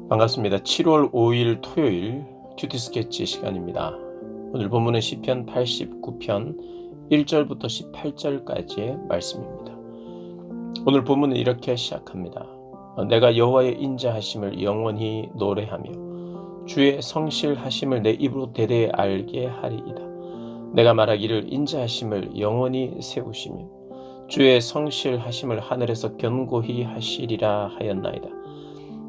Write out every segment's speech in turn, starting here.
반갑습니다. 7월 5일 토요일 큐티 스케치 시간입니다. 오늘 본문은 시편 89편 1절부터 18절까지의 말씀입니다. 오늘 본문은 이렇게 시작합니다. 내가 여호와의 인자하심을 영원히 노래하며 주의 성실하심을 내 입으로 대대에 알게 하리이다. 내가 말하기를 인자하심을 영원히 세우시며 주의 성실하심을 하늘에서 견고히 하시리라 하였나이다.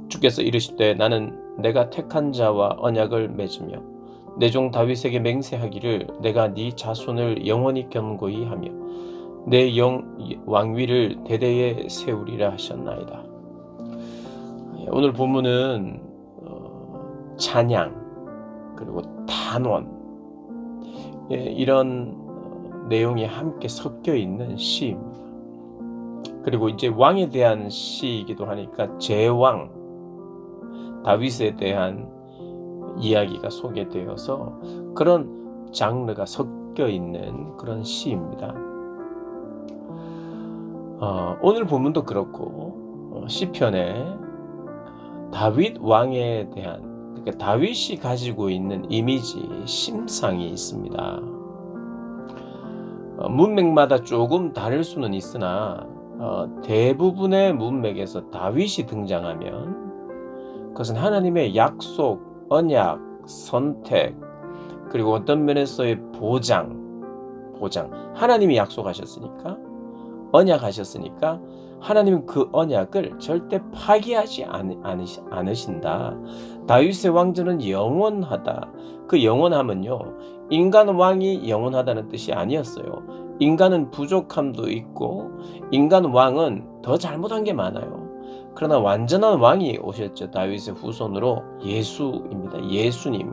주께서 이르시되 나는 내가 택한 자와 언약을 맺으며 내 종 다윗에게 맹세하기를 내가 네 자손을 영원히 견고히 하며 내 왕위를 대대에 세우리라 하셨나이다. 오늘 본문은 찬양 그리고 단원 이런 내용이 함께 섞여 있는 시입니다. 그리고 이제 왕에 대한 시이기도 하니까 제왕 다윗에 대한 이야기가 소개되어서 그런 장르가 섞여 있는 그런 시입니다. 오늘 본문도 그렇고 시편에 다윗 왕에 대한 그러니까 다윗이 가지고 있는 이미지, 심상이 있습니다. 문맥마다 조금 다를 수는 있으나 대부분의 문맥에서 다윗이 등장하면 그것은 하나님의 약속, 언약, 선택, 그리고 어떤 면에서의 보장. 하나님이 약속하셨으니까, 언약하셨으니까 하나님은 그 언약을 절대 파기하지 않으신다. 다윗의 왕조는 영원하다. 그 영원함은요, 인간 왕이 영원하다는 뜻이 아니었어요. 인간은 부족함도 있고, 인간 왕은 더 잘못한 게 많아요. 그러나 완전한 왕이 오셨죠. 다윗의 후손으로 예수입니다. 예수님.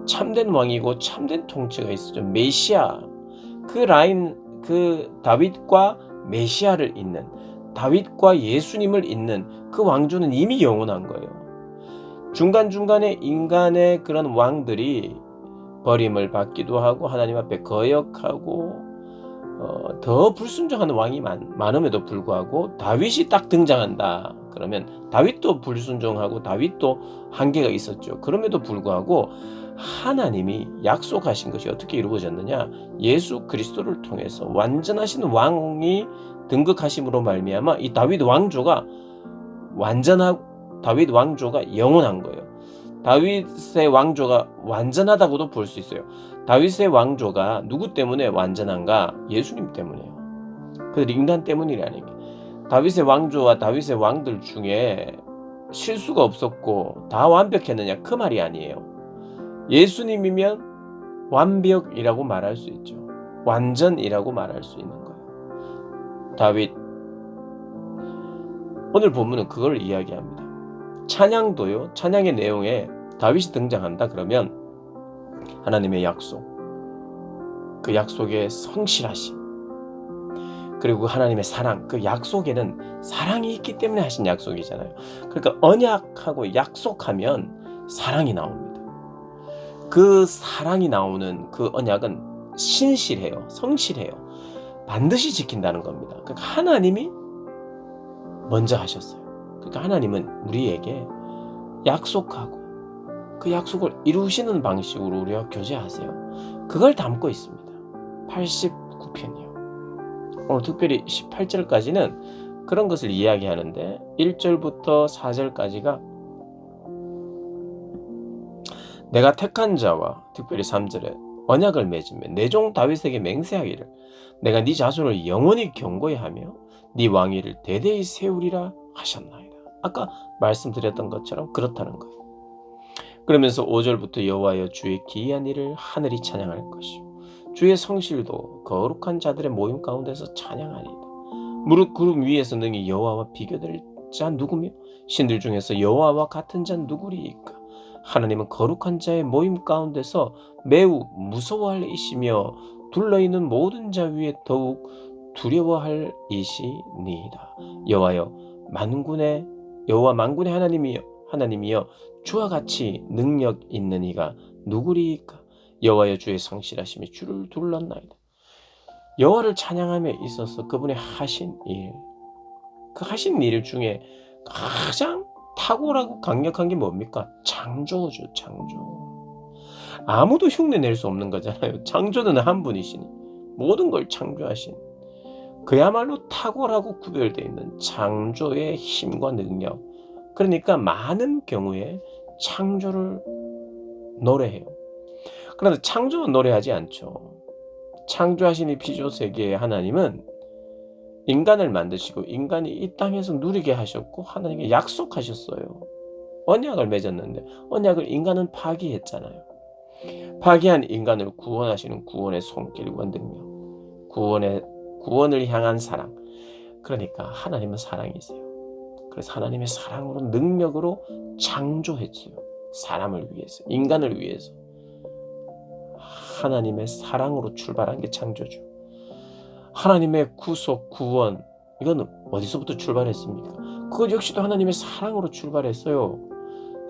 참된 왕이고 참된 통치가 있었죠. 메시아. 그 라인, 그 다윗과 메시아를 잇는, 다윗과 예수님을 잇는 그 왕조는 이미 영원한 거예요. 중간중간에 인간의 그런 왕들이 버림을 받기도 하고 하나님 앞에 거역하고 더 불순종하는 왕이 많음에도 불구하고 다윗이 딱 등장한다. 그러면 다윗도 불순종하고 다윗도 한계가 있었죠. 그럼에도 불구하고 하나님이 약속하신 것이 어떻게 이루어졌느냐? 예수 그리스도를 통해서 완전하신 왕이 등극하심으로 말미암아 이 다윗 왕조가 다윗 왕조가 영원한 거예요. 다윗의 왕조가 완전하다고도 볼 수 있어요. 다윗의 왕조가 누구 때문에 완전한가? 예수님 때문이에요. 그 인간 때문이라는 게. 다윗의 왕조와 다윗의 왕들 중에 실수가 없었고 다 완벽했느냐? 그 말이 아니에요. 예수님이면 완벽이라고 말할 수 있죠. 완전이라고 말할 수 있는 거예요. 다윗. 오늘 본문은 그걸 이야기합니다. 찬양도요. 찬양의 내용에 다윗이 등장한다 그러면 하나님의 약속, 그 약속의 성실하심, 그리고 하나님의 사랑, 그 약속에는 사랑이 있기 때문에 하신 약속이잖아요. 그러니까 언약하고 약속하면 사랑이 나옵니다. 그 사랑이 나오는 그 언약은 신실해요. 성실해요. 반드시 지킨다는 겁니다. 그러니까 하나님이 먼저 하셨어요. 그러니까 하나님은 우리에게 약속하고 그 약속을 이루시는 방식으로 우리와 교제하세요. 그걸 담고 있습니다. 89편이요. 오늘 특별히 18절까지는 그런 것을 이야기하는데 1절부터 4절까지가 내가 택한 자와 특별히 3절에 언약을 맺으며 내 종 다윗에게 맹세하기를 내가 네 자손을 영원히 견고히 하며 네 왕위를 대대히 세우리라 하셨나이다. 아까 말씀드렸던 것처럼 그렇다는 거예요. 그러면서 5절부터 여호와여 주의 기이한 일을 하늘이 찬양할 것이요 주의 성실도 거룩한 자들의 모임 가운데서 찬양하리이다. 무릇 구름 위에서 능히 여호와와 비교될 자 누구며 신들 중에서 여호와와 같은 자 누구리이까. 하나님은 거룩한 자의 모임 가운데서 매우 무서워할 이시며 둘러있는 모든 자 위에 더욱 두려워할 이시니이다. 여호와 만군의 하나님이여 주와 같이 능력 있는 이가 누구리이까. 여호와여 주의 성실하심이 주를 둘렀나이다. 여호와를 찬양함에 있어서 그분의 하신 일, 그 하신 일 중에 가장 탁월하고 강력한 게 뭡니까? 창조죠, 창조. 아무도 흉내 낼 수 없는 거잖아요. 창조는 한 분이시니 모든 걸 창조하신 그야말로 탁월하고 구별되어 있는 창조의 힘과 능력. 그러니까 많은 경우에 창조를 노래해요. 그런데 창조는 노래하지 않죠. 창조하신 이 피조 세계의 하나님은 인간을 만드시고 인간이 이 땅에서 누리게 하셨고 하나님께 약속하셨어요. 언약을 맺었는데 언약을 인간은 파기했잖아요. 파기한 인간을 구원하시는 구원의 손길과 능력, 구원을 향한 사랑. 그러니까 하나님은 사랑이세요. 그래서 하나님의 사랑으로 능력으로 창조했어요. 사람을 위해서, 인간을 위해서. 하나님의 사랑으로 출발한 게 창조죠. 하나님의 구속, 구원, 이건 어디서부터 출발했습니까? 그것 역시도 하나님의 사랑으로 출발했어요.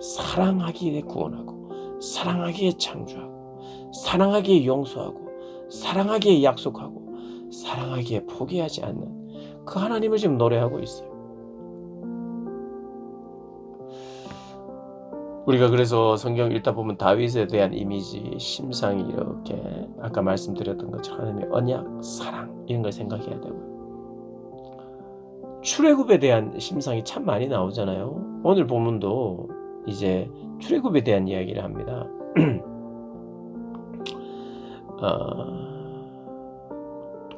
사랑하기에 구원하고, 사랑하기에 창조하고, 사랑하기에 용서하고, 사랑하기에 약속하고, 사랑하기에 포기하지 않는 그 하나님을 지금 노래하고 있어요. 우리가 그래서 성경 읽다 보면 다윗에 대한 이미지, 심상이 이렇게 아까 말씀드렸던 것처럼 하나님의 언약, 사랑 이런 걸 생각해야 되고요. 출애굽에 대한 심상이 참 많이 나오잖아요. 오늘 본문도 이제 출애굽에 대한 이야기를 합니다.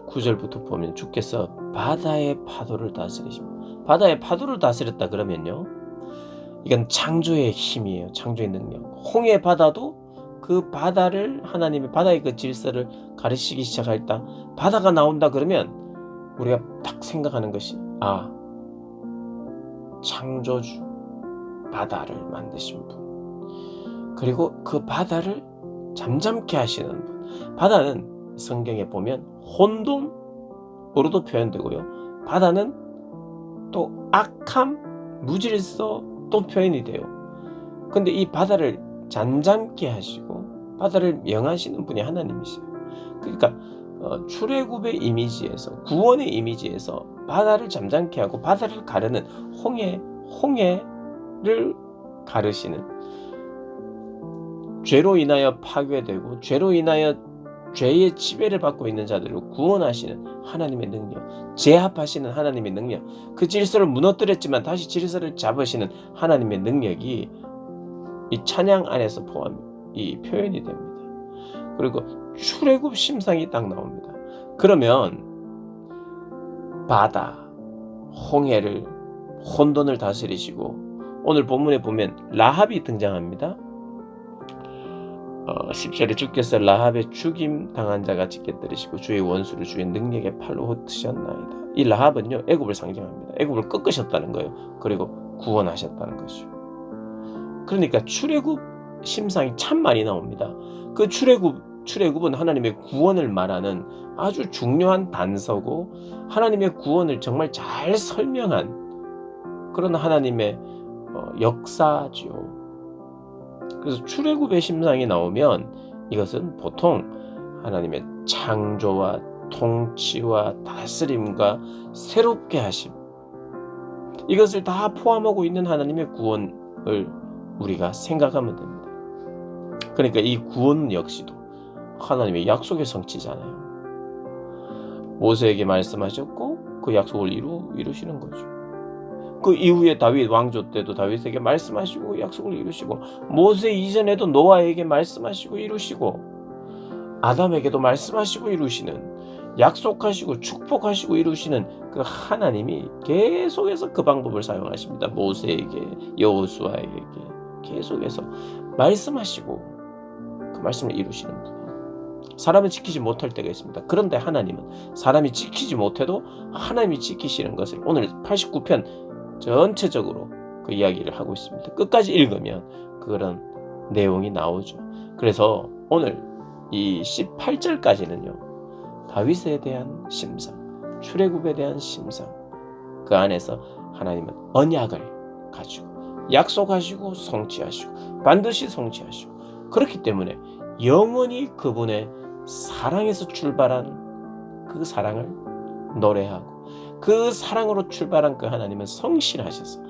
9절부터 보면 주께서 바다의 파도를 다스리십니다. 바다의 파도를 다스렸다 그러면요, 이건 창조의 힘이에요. 창조의 능력. 홍해 바다도 그 바다를 하나님의 바다의 그 질서를 가르치기 시작할 때 바다가 나온다 그러면 우리가 딱 생각하는 것이 창조주 바다를 만드신 분, 그리고 그 바다를 잠잠케 하시는 분. 바다는 성경에 보면 혼돈으로도 표현되고요. 바다는 또 악함, 무질서 또 표현이 돼요. 근데 이 바다를 잠잠케 하시고 바다를 명하시는 분이 하나님이세요. 그러니까 출애굽의 이미지에서, 구원의 이미지에서 바다를 잠잠케 하고 바다를 가르는 홍해를 가르시는, 죄로 인하여 파괴되고 죄로 인하여 죄의 지배를 받고 있는 자들을 구원하시는 하나님의 능력, 제압하시는 하나님의 능력, 그 질서를 무너뜨렸지만 다시 질서를 잡으시는 하나님의 능력이 이 찬양 안에서 이 표현이 됩니다. 그리고 출애굽 심상이 딱 나옵니다. 그러면 바다, 홍해를, 혼돈을 다스리시고, 오늘 본문에 보면 라합이 등장합니다. 10절에 주께서 라합의 죽임 당한 자가 찢겨뜨리시고 주의 원수를 주의 능력의 팔로 흩으셨나이다. 이 라합은요, 애굽을 상징합니다. 애굽을 꺾으셨다는 거예요. 그리고 구원하셨다는 것이죠. 그러니까 출애굽 심상이 참 많이 나옵니다. 그 출애굽은 하나님의 구원을 말하는 아주 중요한 단서고, 하나님의 구원을 정말 잘 설명한 그런 하나님의 역사죠. 그래서 출애굽의 심상이 나오면 이것은 보통 하나님의 창조와 통치와 다스림과 새롭게 하심, 이것을 다 포함하고 있는 하나님의 구원을 우리가 생각하면 됩니다. 그러니까 이 구원 역시도 하나님의 약속의 성취잖아요. 모세에게 말씀하셨고 그 약속을 이루시는 거죠. 그 이후에 다윗 왕조 때도 다윗에게 말씀하시고 약속을 이루시고, 모세 이전에도 노아에게 말씀하시고 이루시고, 아담에게도 말씀하시고 이루시는, 약속하시고 축복하시고 이루시는 그 하나님이 계속해서 그 방법을 사용하십니다. 모세에게, 여호수아에게 계속해서 말씀하시고 그 말씀을 이루시는 분이에요. 사람은 지키지 못할 때가 있습니다. 그런데 하나님은 사람이 지키지 못해도 하나님이 지키시는 것을 오늘 89편 전체적으로 그 이야기를 하고 있습니다. 끝까지 읽으면 그런 내용이 나오죠. 그래서 오늘 이 18절까지는요, 다윗에 대한 심상, 출애굽에 대한 심상, 그 안에서 하나님은 언약을 가지고 약속하시고 성취하시고 반드시 성취하시고, 그렇기 때문에 영원히 그분의 사랑에서 출발한 그 사랑을 노래하고, 그 사랑으로 출발한 그 하나님은 성실하셔서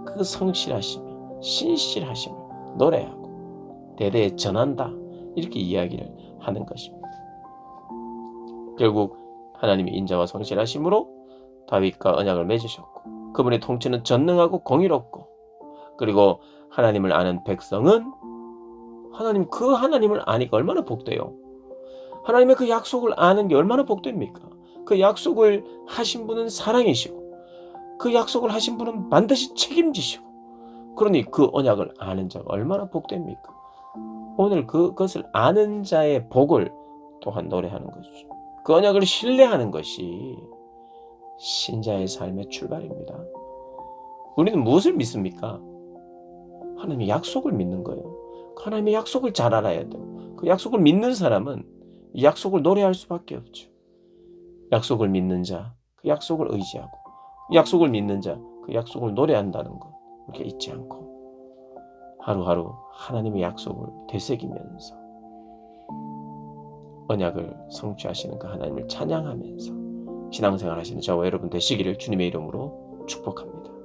그 성실하심이 신실하심을 노래하고 대대에 전한다. 이렇게 이야기를 하는 것입니다. 결국 하나님의 인자와 성실하심으로 다윗과 언약을 맺으셨고 그분의 통치는 전능하고 공의롭고 그리고 하나님을 아는 백성은 그 하나님을 아니까 얼마나 복돼요. 하나님의 그 약속을 아는 게 얼마나 복됩니까? 그 약속을 하신 분은 사랑이시고 그 약속을 하신 분은 반드시 책임지시고 그러니 그 언약을 아는 자가 얼마나 복됩니까? 오늘 그것을 아는 자의 복을 또한 노래하는 거죠. 그 언약을 신뢰하는 것이 신자의 삶의 출발입니다. 우리는 무엇을 믿습니까? 하나님의 약속을 믿는 거예요. 하나님의 약속을 잘 알아야 돼요. 그 약속을 믿는 사람은 이 약속을 노래할 수밖에 없죠. 약속을 믿는 자, 그 약속을 의지하고 약속을 믿는 자, 그 약속을 노래한다는 것 이렇게 잊지 않고 하루하루 하나님의 약속을 되새기면서 언약을 성취하시는 그 하나님을 찬양하면서 신앙생활 하시는 저와 여러분 되시기를 주님의 이름으로 축복합니다.